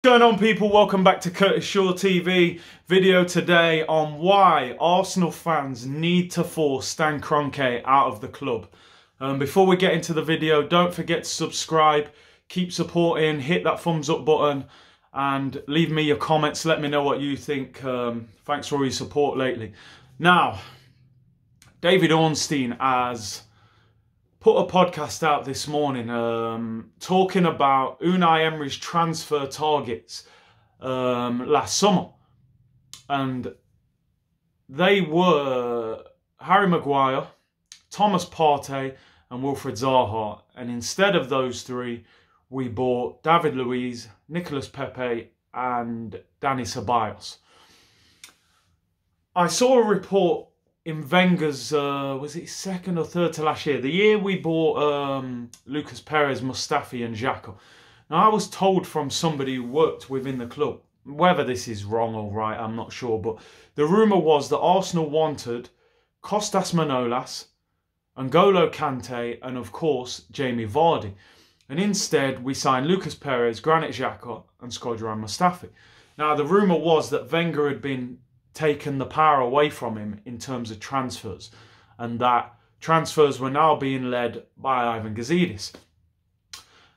What's going on, people? Welcome back to Curtis Shaw TV. Video today on why Arsenal fans need to force Stan Kroenke out of the club. Before we get into the video, don't forget to subscribe, keep supporting, hit that thumbs up button and leave me your comments. Let me know what you think. Thanks for all your support lately. Now, David Ornstein has put a podcast out this morning talking about Unai Emery's transfer targets last summer. And they were Harry Maguire, Thomas Partey and Wilfried Zaha. And instead of those three, we bought David Luiz, Nicolas Pepe and Dani Ceballos. I saw a report in Wenger's, was it second or third to last year? The year we bought Lucas Perez, Mustafi and Xhaka. Now, I was told from somebody who worked within the club, whether this is wrong or right, I'm not sure, but the rumour was that Arsenal wanted Kostas Manolas, N'Golo Kante and, of course, Jamie Vardy. And instead, we signed Lucas Perez, Granit Xhaka and Shkodran Mustafi. Now, the rumour was that Wenger had been taken the power away from him in terms of transfers, and that transfers were now being led by Ivan Gazidis.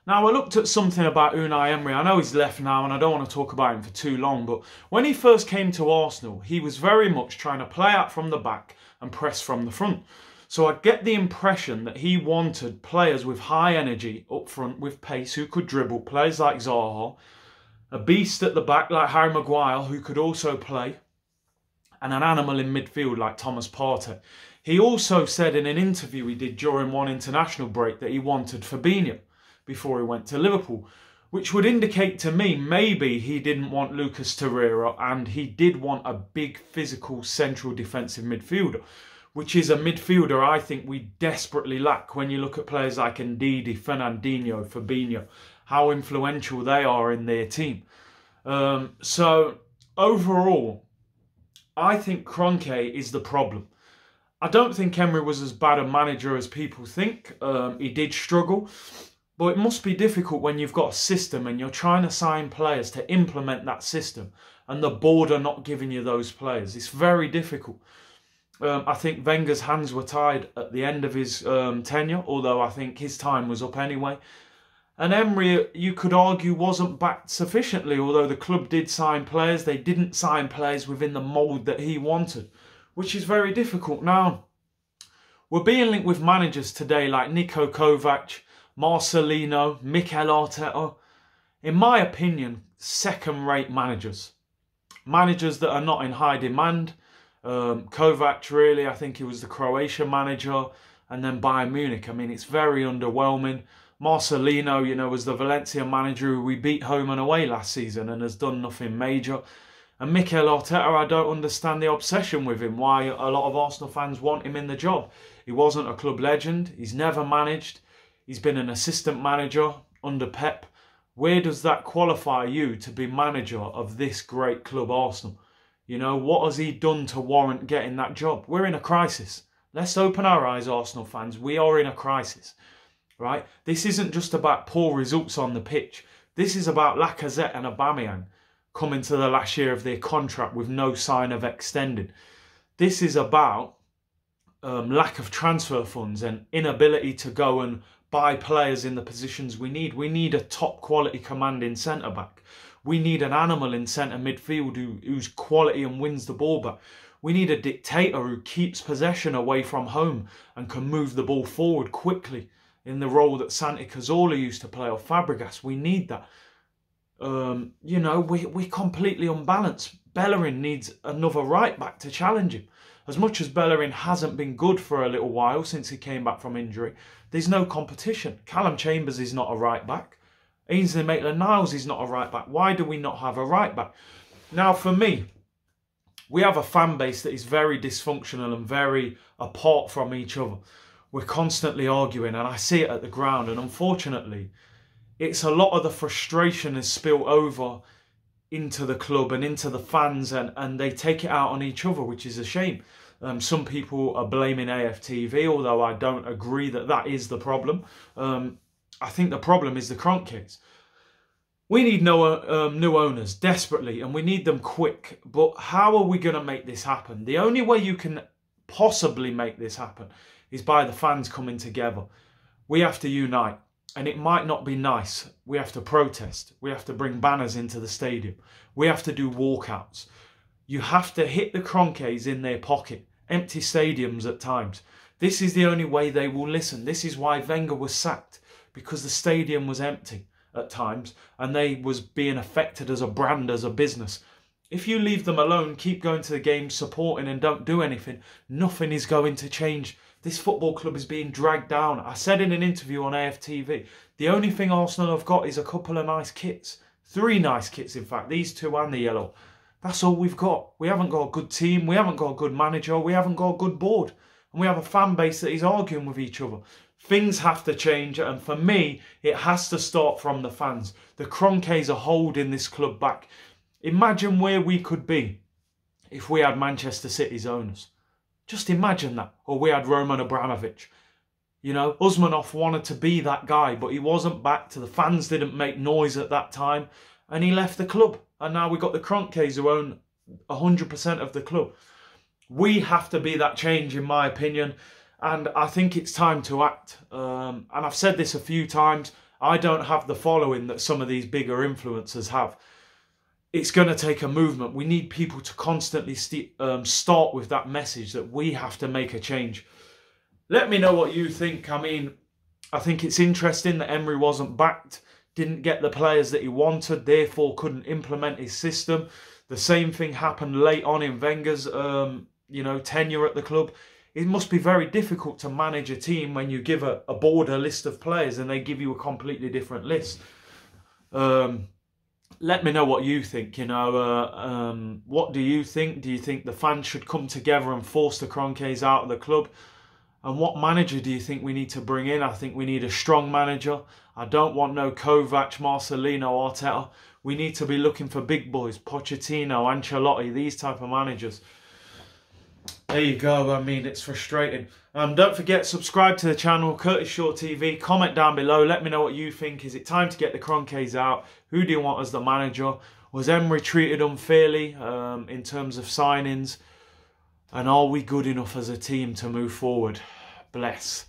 Now, I looked at something about Unai Emery. I know he's left now and I don't want to talk about him for too long, but when he first came to Arsenal, he was very much trying to play out from the back and press from the front. So I get the impression that he wanted players with high energy up front with pace who could dribble, players like Zaha, a beast at the back like Harry Maguire who could also play, and an animal in midfield like Thomas Partey. He also said in an interview he did during one international break that he wanted Fabinho before he went to Liverpool, which would indicate to me maybe he didn't want Lucas Torreira and he did want a big physical central defensive midfielder, which is a midfielder I think we desperately lack when you look at players like Ndidi, Fernandinho, Fabinho, how influential they are in their team. So overall, I think Kroenke is the problem. I don't think Emery was as bad a manager as people think. He did struggle. But it must be difficult when you've got a system and you're trying to sign players to implement that system and the board are not giving you those players. It's very difficult. I think Wenger's hands were tied at the end of his tenure, although I think his time was up anyway. And Emery, you could argue, wasn't backed sufficiently, although the club did sign players. They didn't sign players within the mould that he wanted, which is very difficult. Now, we're being linked with managers today like Niko Kovac, Marcelino, Mikel Arteta. In my opinion, second-rate managers. Managers that are not in high demand. Kovac, really, I think he was the Croatian manager. And then Bayern Munich. I mean, it's very underwhelming. Marcelino, you know, was the Valencia manager who we beat home and away last season and has done nothing major. And Mikel Arteta, I don't understand the obsession with him, why a lot of Arsenal fans want him in the job. He wasn't a club legend. He's never managed. He's been an assistant manager under Pep. Where does that qualify you to be manager of this great club, Arsenal? You know, what has he done to warrant getting that job? We're in a crisis. Let's open our eyes, Arsenal fans. We are in a crisis. Right? This isn't just about poor results on the pitch. This is about Lacazette and Aubameyang coming to the last year of their contract with no sign of extending. This is about lack of transfer funds and inability to go and buy players in the positions we need. We need a top quality commanding centre-back. We need an animal in centre midfield who's quality and wins the ball back. We need a dictator who keeps possession away from home and can move the ball forward quickly, in the role that Santi Cazorla used to play, or Fabregas. We need that. You know, we're completely unbalanced. Bellerin needs another right-back to challenge him. As much as Bellerin hasn't been good for a little while since he came back from injury, there's no competition. Callum Chambers is not a right-back. Ainsley Maitland-Niles is not a right-back. Why do we not have a right-back? Now, for me, we have a fan base that is very dysfunctional and very apart from each other. We're constantly arguing and I see it at the ground, and unfortunately it's a lot of the frustration is spilled over into the club and into the fans, and they take it out on each other, which is a shame. Some people are blaming AFTV, although I don't agree that that is the problem. I think the problem is the Kroenkes. We need new owners desperately, and we need them quick. But how are we going to make this happen? The only way you can possibly make this happen is by the fans coming together. We have to unite, and it might not be nice. We have to protest. We have to bring banners into the stadium. We have to do walkouts. You have to hit the Kroenkes in their pocket. Empty stadiums at times. This is the only way they will listen. This is why Wenger was sacked, because the stadium was empty at times and they was being affected as a brand, as a business. If you leave them alone, keep going to the games, supporting and don't do anything, nothing is going to change. This football club is being dragged down. I said in an interview on AFTV, the only thing Arsenal have got is a couple of nice kits. 3 nice kits, in fact, these 2 and the yellow. That's all we've got. We haven't got a good team. We haven't got a good manager. We haven't got a good board. And we have a fan base that is arguing with each other. Things have to change, and for me, it has to start from the fans. The Kroenkes are holding this club back. Imagine where we could be if we had Manchester City's owners. Just imagine that. Or we had Roman Abramovich. You know, Usmanov wanted to be that guy, but he wasn't backed. The fans didn't make noise at that time, and he left the club. And now we've got the Kroenkes who own 100% of the club. We have to be that change, in my opinion. And I think it's time to act. And I've said this a few times. I don't have the following that some of these bigger influencers have. It's going to take a movement. We need people to constantly start with that message that we have to make a change. Let me know what you think. I mean, I think it's interesting that Emery wasn't backed, didn't get the players that he wanted, therefore couldn't implement his system. The same thing happened late on in Wenger's tenure at the club. It must be very difficult to manage a team when you give a board a list of players and they give you a completely different list. Let me know what you think. What do you think? Do you think the fans should come together and force the Kroenkes out of the club? And what manager do you think we need to bring in? I think we need a strong manager. I don't want no Kovac, Marcelino, Arteta. We need to be looking for big boys, Pochettino, Ancelotti, these type of managers. There you go. I mean, it's frustrating. Don't forget, subscribe to the channel, Curtis Shaw TV. Comment down below. Let me know what you think. Is it time to get the Kroenkes out? Who do you want as the manager? Was Emery treated unfairly in terms of signings? And are we good enough as a team to move forward? Bless.